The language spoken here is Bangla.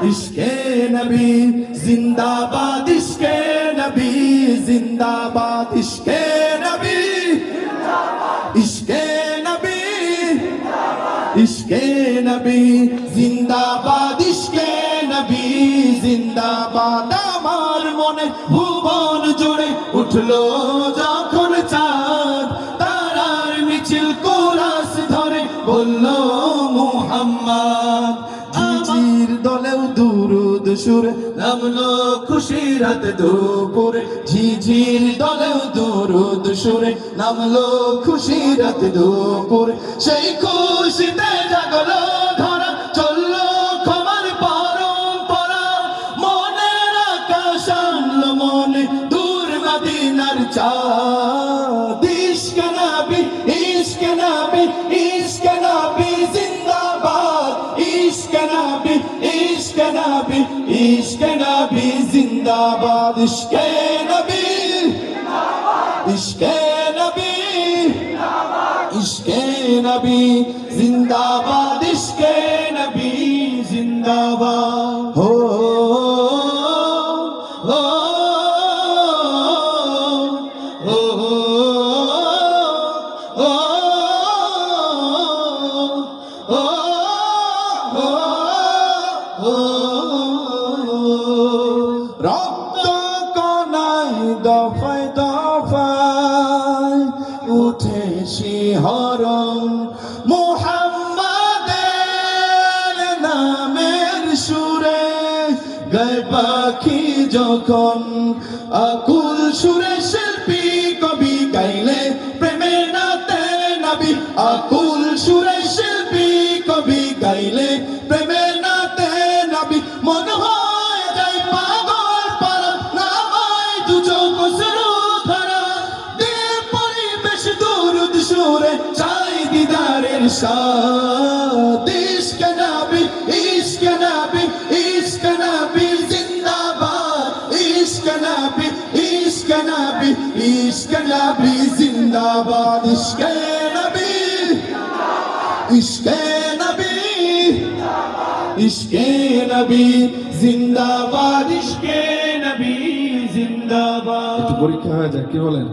ইশকে নবী জিন্দাবাদ, ইশকে নবী জিন্দাবাদ, ইশকে নবী ইশকে নবী ইশকে নবী জিন্দাবাদ, ইশকে নবী জিন্দাবাদ। আমার মনে ভুবন জুড়ে উঠলো যখন চাঁদ, তারার মিছিল কোরাস ধরে বলল মুহাম্মদ। ঝিঝির দলেও দুরুদ সুরে নামলো খুশির রাত দুপুরে, ঝিঝির দলেও দুরুদ সুরে নামলো খুশির রাত দুপুরে। সেই খুশিতে জাগলো ধরা, চললো ক্ষমার পরম্পরা, মনের আকাশ আনলো মনে দূর মদিনার চাঁদ। ইশকে নবী ইশকে নবী ইশকে নবী জিন্দাবাদ, ইশকে নবী ইশকে নবী ইশকে নবী জিন্দাবাদ, ইশকে নবী ইশকে নবী ইশকে নবী জিন্দাবাদ, ইশকে নবী জিন্দাবাদ। হো হো হো রক্ত কণায় দফায় দফায় উঠে শিহরণ, মুহাম্মাদের নামের সুরে গায় পাখি যখন, আকুল সুরে শিল্পী কবি গাইলে প্রেমের নাতে নবী, আকুল সুরে শিল্পী কবি গাইলে প্রেমের নাতে নবী। মন হয় যায় পাগল পারা, না হয় দু চোখ অশ্রু ধারা, দিল পরিবেশ দুরুদ সুরে চাই দিদারের সাথ। ইশকে নবী ইশকে নবী ইশকে নবী জিন্দাবাদ, ইশকে নবী ইশকে নবী ইশকে নবী জিন্দাবাদ, ইশকে নবী ইশকে নবী ইশকে নবী জিন্দাবাদ, ইশকে নবী জিন্দাবাদ। একটু পরীক্ষা হয়ে যায়, কি বলেন?